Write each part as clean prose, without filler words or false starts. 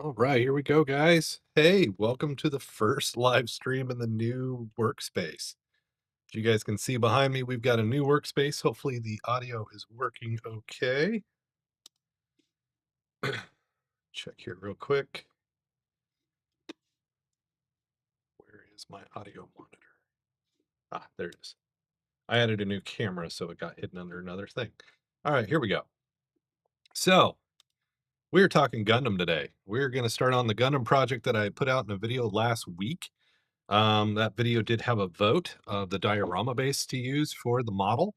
All right, here we go, guys. Hey, welcome to the first live stream in the new workspace. As you guys can see behind me, we've got a new workspace. Hopefully, the audio is working okay. Check here real quick. Where is my audio monitor? Ah, there it is. I added a new camera, so it got hidden under another thing. All right, here we go. So, we're talking Gundam today. We're going to start on the Gundam project that I put out in a video last week. That video did have a vote of the diorama base to use for the model.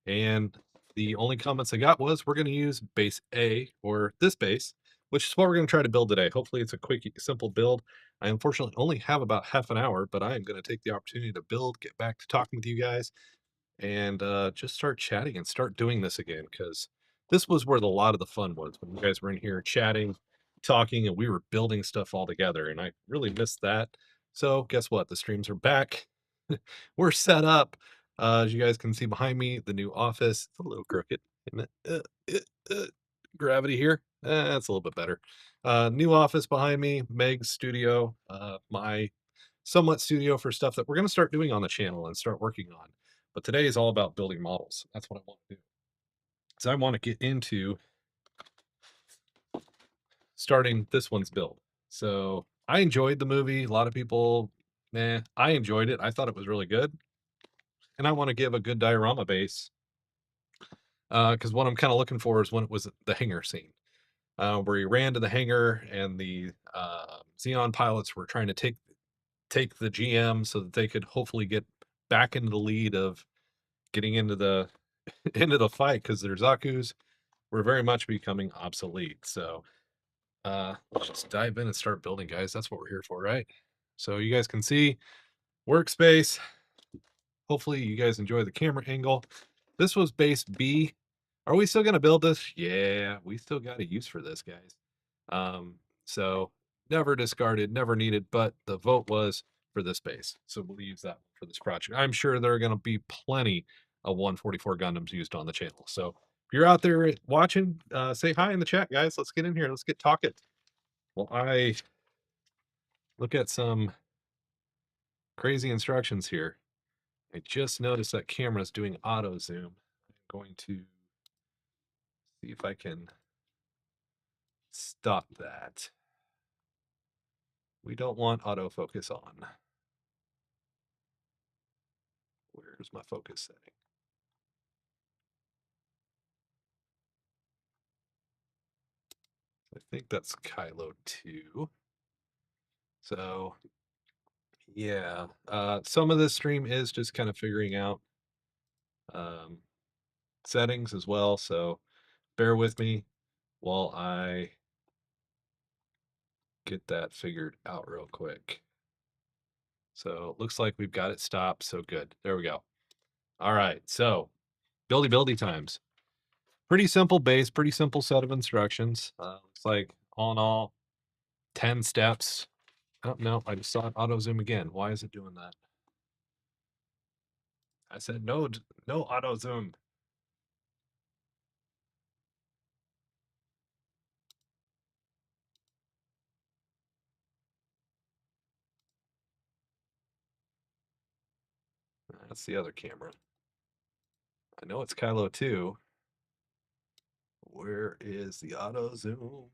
And the only comments I got was we're going to use base A or this base, which is what we're going to try to build today. Hopefully, it's a quick, simple build. I unfortunately only have about half an hour, but I am going to take the opportunity to build, get back to talking with you guys, and just start chatting and start doing this again because this was where a lot of the fun was when you guys were in here chatting, talking, and we were building stuff all together. And I really missed that. So, guess what? The streams are back. We're set up. As you guys can see behind me, the new office. It's a little crooked, isn't it? Gravity here. That's a little bit better. New office behind me, Meg's studio, my somewhat studio for stuff that we're going to start doing on the channel and start working on. But today is all about building models. That's what I want to do. So I want to get into starting this one's build. So I enjoyed the movie. A lot of people, I enjoyed it. I thought it was really good. And I want to give a good diorama base because what I'm kind of looking for is when it was the hangar scene where he ran to the hangar and the Xeon pilots were trying to take the GM so that they could hopefully get back into the lead of getting into the into the fight because their Zaku's were very much becoming obsolete. So let's just dive in and start building, guys. That's what we're here for, right? So you guys can see workspace. Hopefully you guys enjoy the camera angle. This was base B. Are we still gonna build this? Yeah, we still got a use for this, guys. So never discarded, never needed, but the vote was for this base. So we'll use that for this project. I'm sure there are gonna be plenty of 144 Gundams used on the channel. So if you're out there watching, say hi in the chat, guys. Let's get in here. Let's get talking. Well, I look at some crazy instructions here. I just noticed that camera's doing auto zoom. I'm going to see if I can stop that. We don't want autofocus on. Where's my focus setting? I think that's Kylo 2. So yeah, some of this stream is just kind of figuring out um, settings as well. So bear with me while I get that figured out real quick. So it looks like we've got it stopped. So good. There we go. All right. So buildy times. Pretty simple base, pretty simple set of instructions. Looks like all in all, 10 steps. Oh, no, I just saw it auto zoom again. Why is it doing that? I said no, no auto zoom. That's the other camera. I know it's Kylo 2. Where is the auto zoom?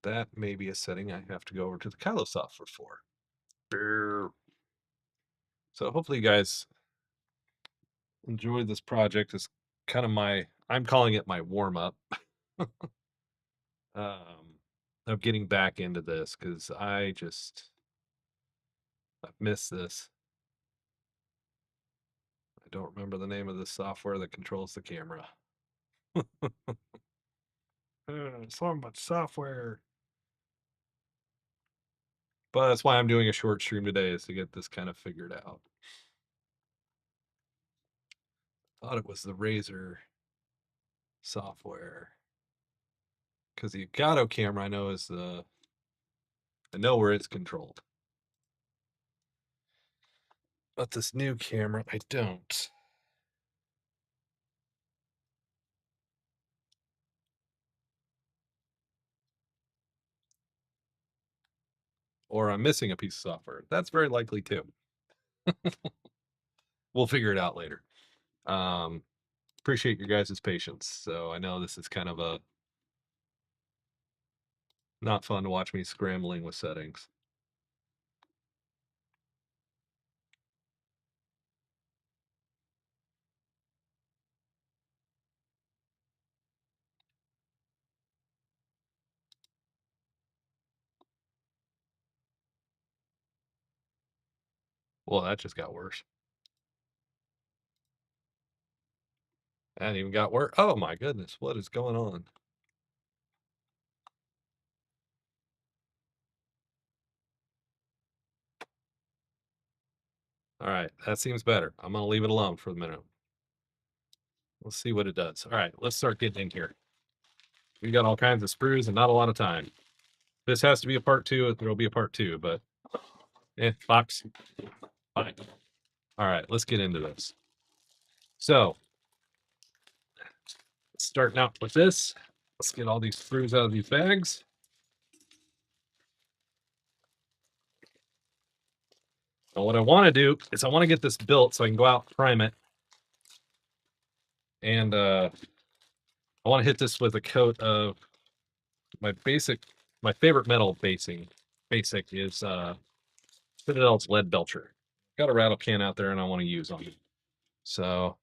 That may be a setting I have to go over to the Kylo software for. Brr. So hopefully you guys enjoy this project. It's kind of I'm calling it my warm up of getting back into this because I've missed this. I don't remember the name of the software that controls the camera. So much software. But that's why I'm doing a short stream today is to get this kind of figured out. Thought it was the Razer software. Because the Elgato camera I know is I know where it's controlled. But this new camera, I don't. or I'm missing a piece of software. That's very likely too. We'll figure it out later. Um, appreciate your guys' patience. So I know this is kind of a not fun to watch me scrambling with settings. Well, that just got worse. That even got worse. Oh my goodness, what is going on? All right, that seems better. I'm gonna leave it alone for the minute. Let's see what it does. All right, let's start getting in here. We got all kinds of sprues and not a lot of time. This has to be a part two. There'll be a part two, but box. Fine. All right, let's get into this. So, starting out with this, let's get all these sprues out of these bags. Now, what I want to do is I want to get this built so I can go out and prime it. And I want to hit this with a coat of my favorite metal basic is Citadel's Lead Belcher. Got a rattle can out there and I want to use on it. So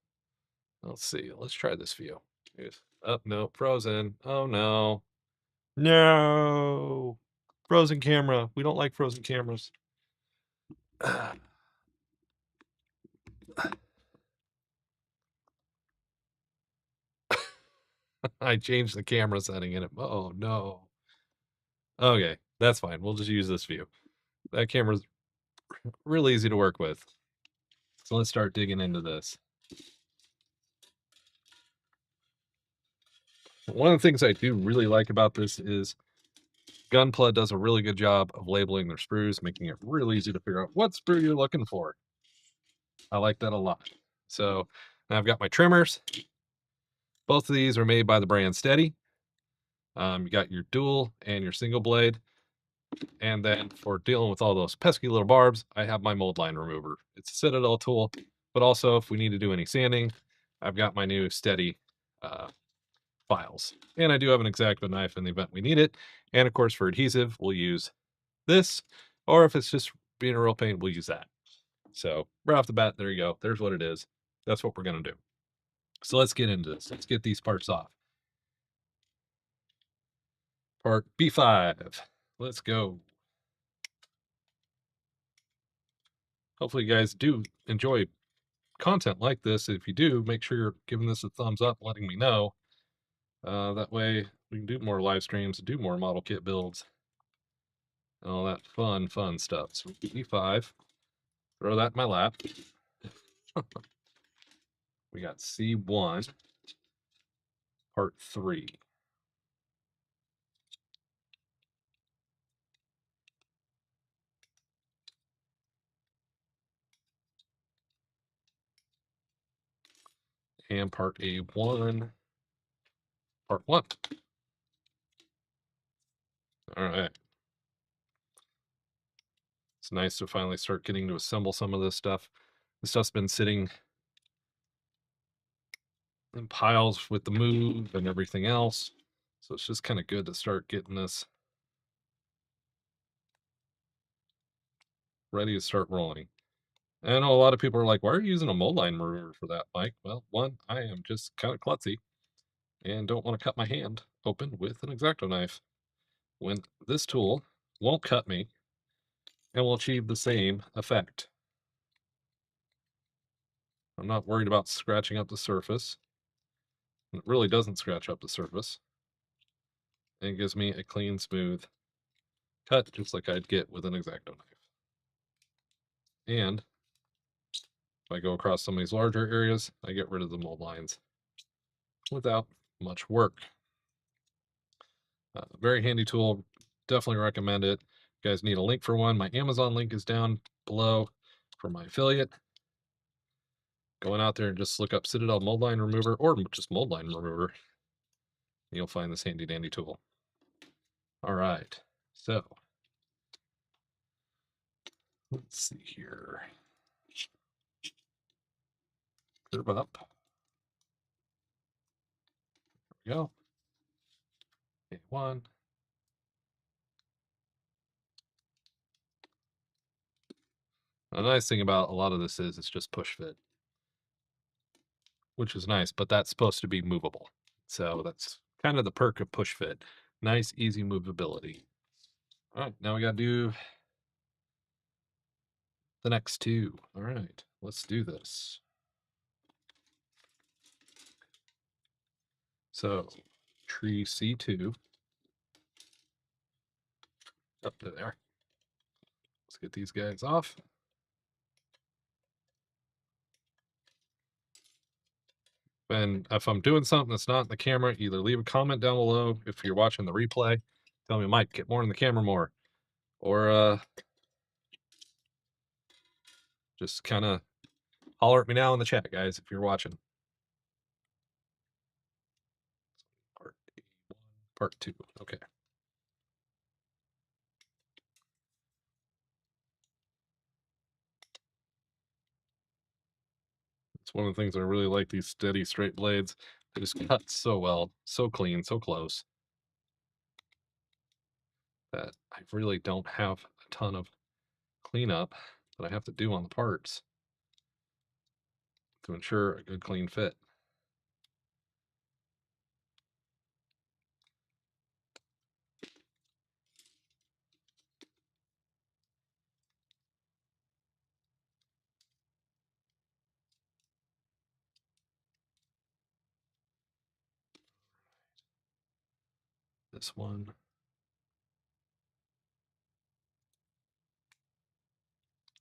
let's see. Let's try this view. Oh, no, frozen. Oh, no. No. Frozen camera. We don't like frozen cameras. I changed the camera setting in it. Oh, no. Okay, that's fine. We'll just use this view. That camera's real easy to work with. So let's start digging into this. One of the things I do really like about this is Gunpla does a really good job of labeling their sprues, making it real easy to figure out what sprue you're looking for. I like that a lot. So now I've got my trimmers. Both of these are made by the brand Steady. You got your dual and your single blade. And then for dealing with all those pesky little barbs, I have my mold line remover. It's a Citadel tool, but also if we need to do any sanding, I've got my new Steady files. And I do have an X-Acto knife in the event we need it. And of course, for adhesive, we'll use this, or if it's just being a real pain, we'll use that. So right off the bat, there you go. There's what it is. That's what we're going to do. So let's get into this. Let's get these parts off. Part B5. Let's go. Hopefully you guys do enjoy content like this. If you do, make sure you're giving this a thumbs up, letting me know. That way we can do more live streams, do more model kit builds, and all that fun stuff. So B5, throw that in my lap. We got C1, part 3. And part A1, part 1. All right. It's nice to finally start getting to assemble some of this stuff. This stuff's been sitting in piles with the move and everything else. So it's just kind of good to start getting this ready to start rolling. And I know a lot of people are like, why are you using a mold line remover for that, Mike? Well, one, I am just kind of klutzy and don't want to cut my hand open with an X-Acto knife when this tool won't cut me and will achieve the same effect. I'm not worried about scratching up the surface. It really doesn't scratch up the surface. And it gives me a clean, smooth cut, just like I'd get with an X-Acto knife. And if I go across some of these larger areas, I get rid of the mold lines without much work. Very handy tool. Definitely recommend it. If you guys need a link for one, my Amazon link is down below for my affiliate. Going out there and just look up Citadel mold line remover or just mold line remover. You'll find this handy dandy tool. All right. So Let's see here. Curve up. There we go. A1. The nice thing about a lot of this is it's just push fit, which is nice, but that's supposed to be movable. So that's kind of the perk of push fit. Nice, easy movability. All right, now we got to do the next two. All right, let's do this. So tree C2 up to there. Let's get these guys off. And if I'm doing something that's not in the camera, either leave a comment down below if you're watching the replay. Tell me, Mike, get more in the camera more. Or just kind of holler at me now in the chat, guys, if you're watching. Part 1, part 2. Okay. It's one of the things I really like, these steady, straight blades. They just cut so well, so clean, so close, that I really don't have a ton of cleanup that I have to do on the parts to ensure a good, clean fit. This one.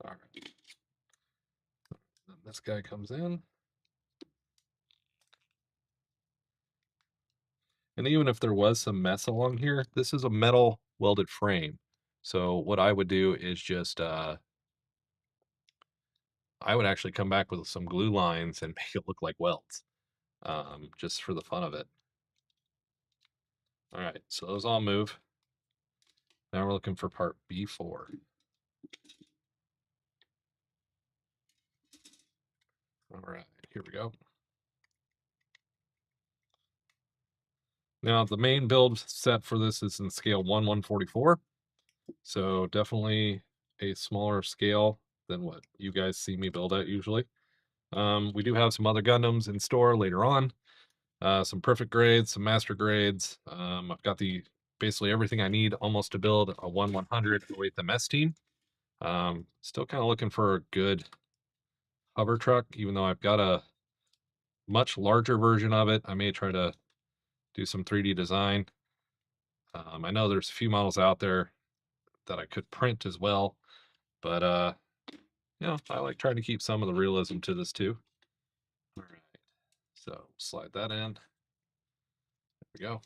All right. Then this guy comes in. And even if there was some mess along here, this is a metal welded frame. So what I would do is just, I would actually come back with some glue lines and make it look like welds, just for the fun of it. All right, so those all move. Now we're looking for part B4. All right, here we go. Now the main build set for this is in scale 1/144. So definitely a smaller scale than what you guys see me build at usually. We do have some other Gundams in store later on. Some perfect grades, some master grades. I've got basically everything I need almost to build a 1/100 with MS team. Still kind of looking for a good hover truck, even though I've got a much larger version of it. I may try to do some 3D design. I know there's a few models out there that I could print as well, but I like trying to keep some of the realism to this too. All right, so slide that in. There we go.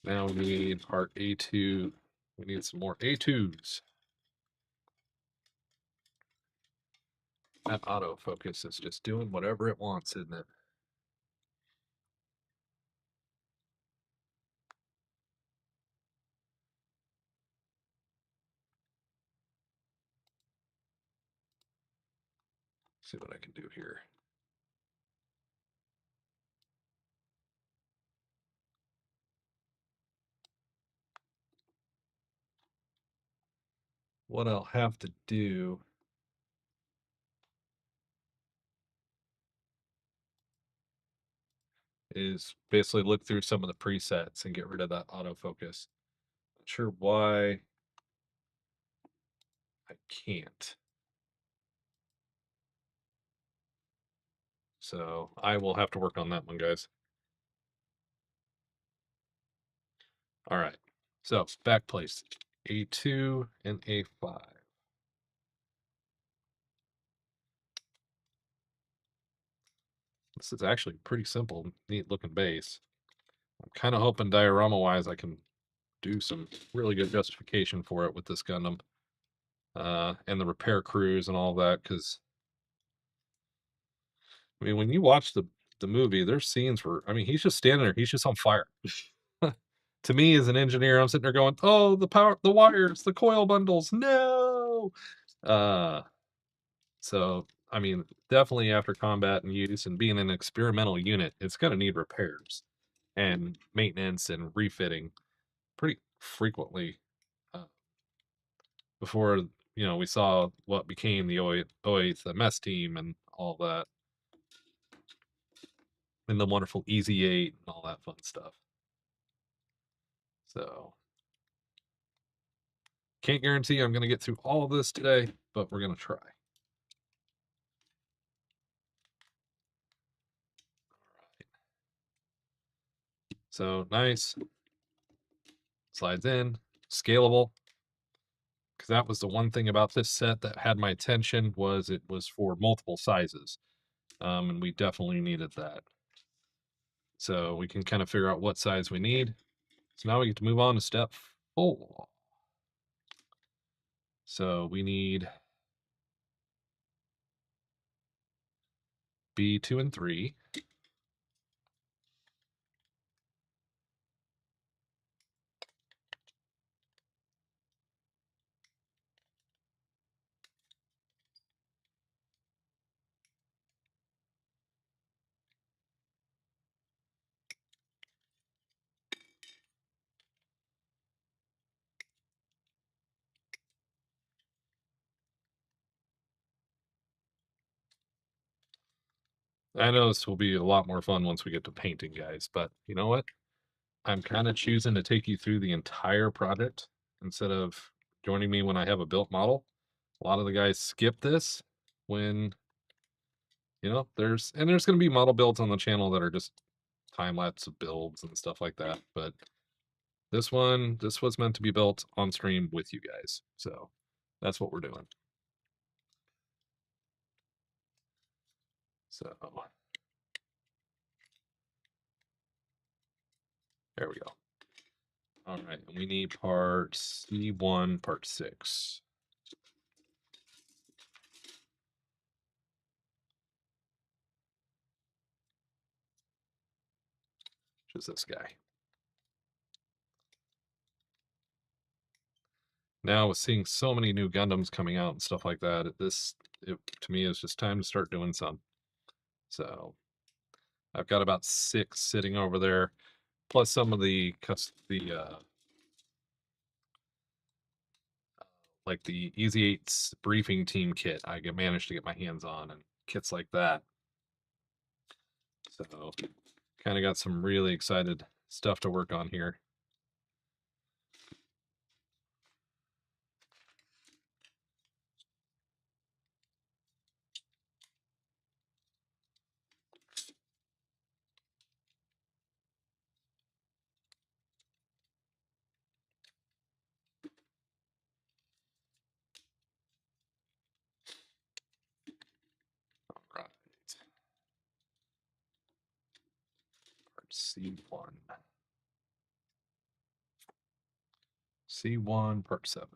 Now we need part A2. We need some more A2s. That autofocus is just doing whatever it wants, isn't it? See what I can do here. What I'll have to do is basically look through some of the presets and get rid of that autofocus. Not sure why I can't. So I will have to work on that one, guys. All right. So back place A2 and A5. This is actually pretty simple, neat looking base. I'm kind of hoping diorama wise I can do some really good justification for it with this Gundam. And the repair crews and all that, because I mean when you watch the movie, there's scenes where I mean he's just standing there, he's just on fire. to me as an engineer, I'm sitting there going, "Oh, the power, the wires, the coil bundles, no!" Uh, so I mean, definitely after combat and use and being an experimental unit, it's going to need repairs and maintenance and refitting pretty frequently. Uh, before we saw what became the 08th MS team and all that, and the wonderful Easy 8 and all that fun stuff. So can't guarantee I'm going to get through all of this today, but we're going to try. So nice, slides in, scalable. Because that was the one thing about this set that had my attention, was it was for multiple sizes, and we definitely needed that. So we can kind of figure out what size we need. So now we get to move on to step 4. So we need B2 and 3. I know this will be a lot more fun once we get to painting, guys, but you know what? I'm kind of choosing to take you through the entire project instead of joining me when I have a built model. A lot of the guys skip this when, there's going to be model builds on the channel that are just time lapse of builds and stuff like that. But this was meant to be built on stream with you guys. So that's what we're doing. So there we go. All right, and we need part C1, part 6. Which is this guy. Now with seeing so many new Gundams coming out and stuff like that, it to me is just time to start doing some. So I've got about 6 sitting over there, plus some of the like the Easy 8's briefing team kit managed to get my hands on, and kits like that. So kind of got some really excited stuff to work on here. All right. Part C1. C1, part 7.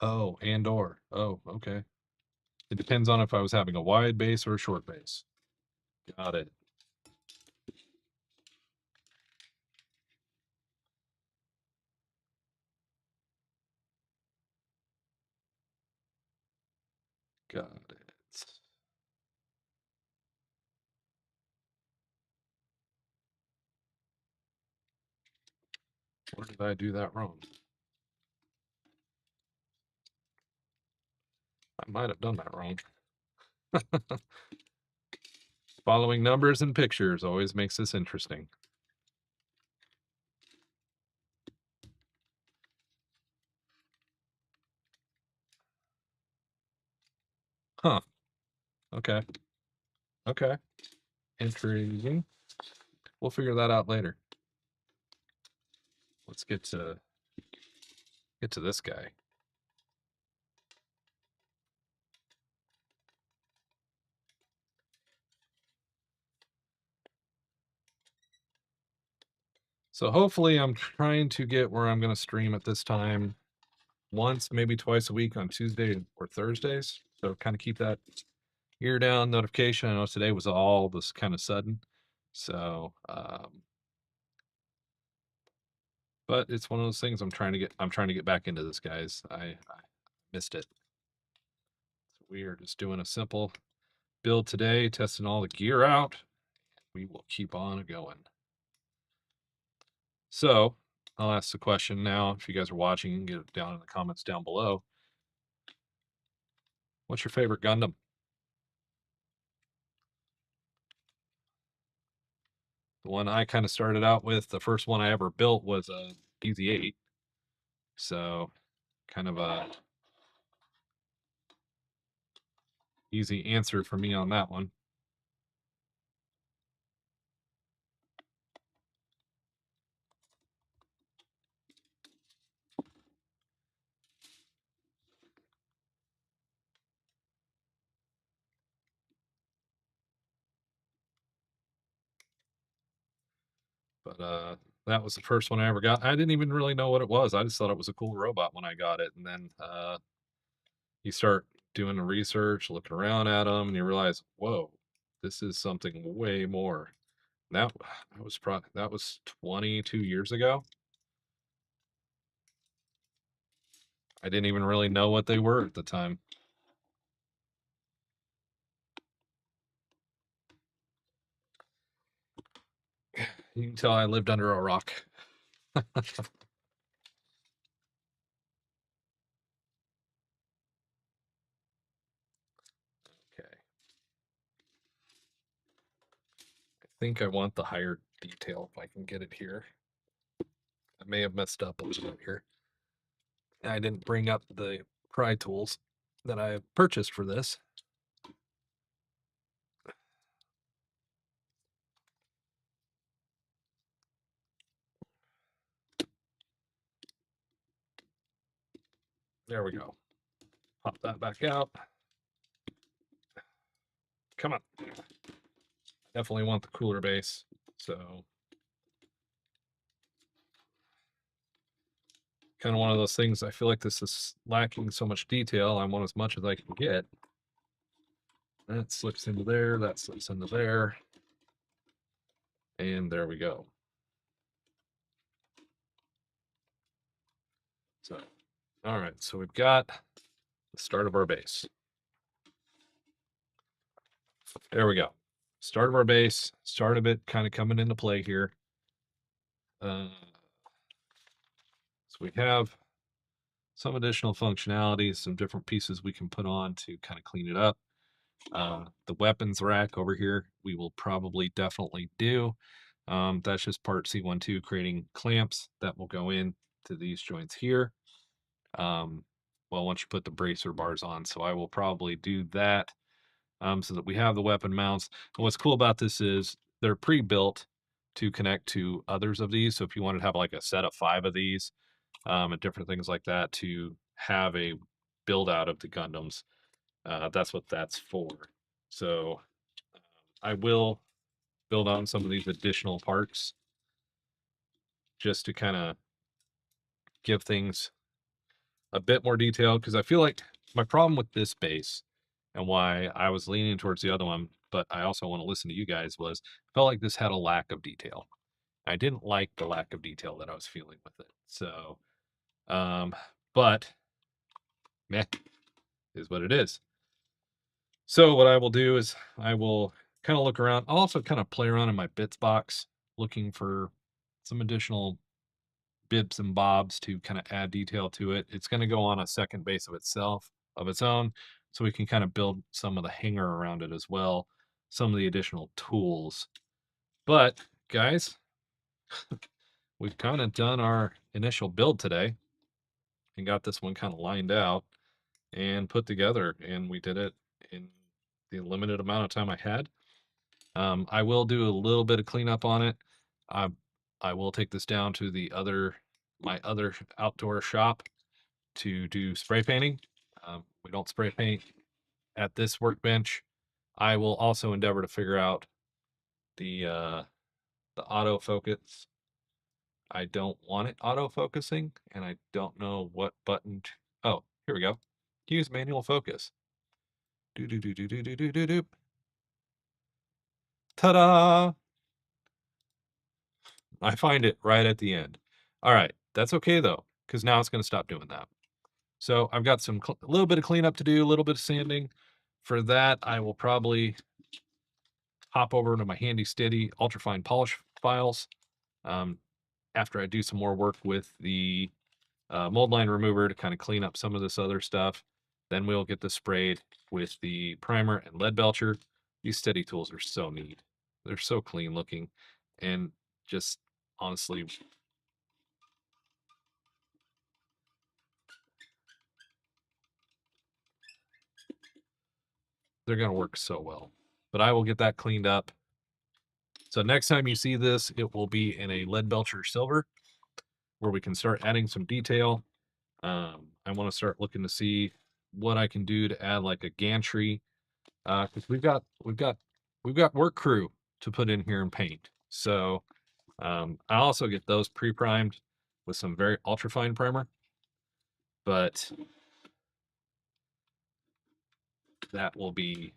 Oh, and or. Oh, okay. It depends on if I was having a wide base or a short base. Got it. Got it. Where did I do that wrong? I might have done that wrong. Following numbers and pictures always makes this interesting. Huh. Okay. Okay. Intriguing. We'll figure that out later. let's get to this guy. So hopefully I'm trying to get where I'm going to stream at this time once, maybe twice a week on Tuesday or Thursdays. So kind of keep that ear down notification. I know today was all this kind of sudden. So, but it's one of those things I'm trying to get back into this, guys. I missed it. So we are just doing a simple build today, testing all the gear out. We will keep on going. So I'll ask the question now. If you guys are watching, you can get it down in the comments down below. What's your favorite Gundam? The one I kind of started out with, the first one I ever built was a EZ8. So kind of a easy answer for me on that one. But that was the first one I ever got. I didn't even really know what it was. I just thought it was a cool robot when I got it. And then you start doing the research, looking around at them, and you realize, whoa, this is something way more. That was 22 years ago. I didn't even really know what they were at the time. You can tell I lived under a rock. Okay. I think I want the higher detail if I can get it here. I may have messed up a little bit here. I didn't bring up the pry tools that I purchased for this. There we go. Pop that back out. Come on. Definitely want the cooler base. So kind of one of those things. I feel like this is lacking so much detail. I want as much as I can get. That slips into there. That slips into there. And there we go. So, all right. So we've got the start of our base. There we go. Start of our base. Start of it kind of coming into play here. So we have some additional functionality, some different pieces we can put on to kind of clean it up. The weapons rack over here, we will probably definitely do. That's just part C12 creating clamps that will go in to these joints here. Well, once you put the bracer bars on, so I will probably do that so that we have the weapon mounts. And what's cool about this is they're pre-built to connect to others of these. So if you wanted to have like a set of 5 of these and different things like that to have a build out of the Gundams, that's what that's for. So I will build on some of these additional parts just to kind of give things a bit more detail, because I feel like my problem with this base and why I was leaning towards the other one, but I also want to listen to you guys, was I felt like this had a lack of detail. I didn't like the lack of detail that I was feeling with it. So, but meh is what it is. So what I will do is I will kind of look around. I'll also kind of play around in my bits box, looking for some additional bits and bobs to kind of add detail to it. It's going to go on a second base of itself, of its own, so we can kind of build some of the hanger around it as well, some of the additional tools. But guys, we've kind of done our initial build today and got this one kind of lined out and put together, and we did it in the limited amount of time I had. I will do a little bit of cleanup on it. I will take this down to the other my other outdoor shop to do spray painting. We don't spray paint at this workbench. I will also endeavor to figure out the autofocus. I don't want it autofocusing, and I don't know what button. Oh, here we go. Use manual focus. Do do do do do do do do do. Ta-da! I find it right at the end. All right, that's okay though, because now it's going to stop doing that. So I've got a little bit of cleanup to do, a little bit of sanding. For that, I will probably hop over to my handy steady ultrafine polish files um, after I do some more work with the mold line remover to kind of clean up some of this other stuff. Then we'll get this sprayed with the primer and lead belcher. These steady tools are so neat. They're so clean looking, and just honestly, they're going to work so well. But I will get that cleaned up. So next time you see this, it will be in a lead belcher silver, where we can start adding some detail. I want to start looking to see what I can do to add like a gantry, because we've got work crew to put in here and paint. So I also get those pre-primed with some very ultra-fine primer, but that will be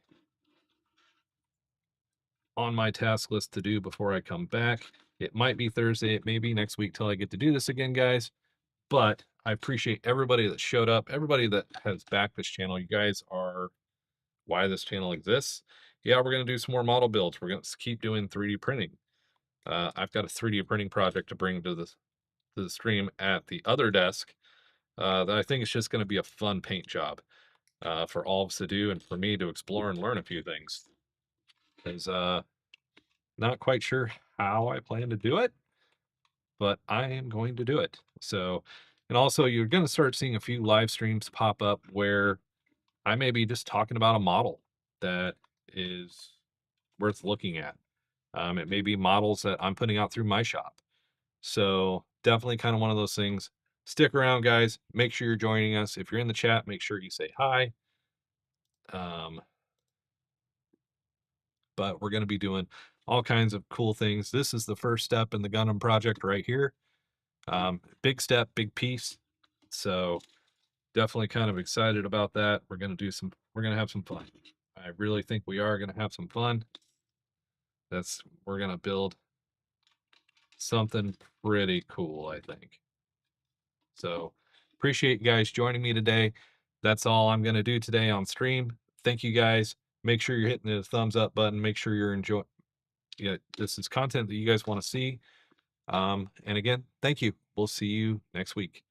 on my task list to do before I come back. It might be Thursday, it may be next week till I get to do this again, guys. But I appreciate everybody that showed up, everybody that has backed this channel. You guys are why this channel exists. Yeah, we're going to do some more model builds. We're going to keep doing 3D printing. I've got a 3D printing project to bring to the stream at the other desk that I think is just going to be a fun paint job for all of us to do and for me to explore and learn a few things. Because not quite sure how I plan to do it, but I am going to do it. So, and also you're going to start seeing a few live streams pop up where I may be just talking about a model that is worth looking at. It may be models that I'm putting out through my shop. So definitely kind of one of those things. Stick around, guys. Make sure you're joining us. If you're in the chat, make sure you say hi. But we're going to be doing all kinds of cool things. This is the first step in the Gundam project right here. Big step, big piece. So definitely kind of excited about that. We're going to have some fun. I really think we are going to have some fun. We're going to build something pretty cool, I think. So appreciate you guys joining me today. That's all I'm going to do today on stream. Thank you guys. Make sure you're hitting the thumbs up button. Make sure you're enjoying. Yeah, this is content that you guys want to see. And again, thank you. We'll see you next week.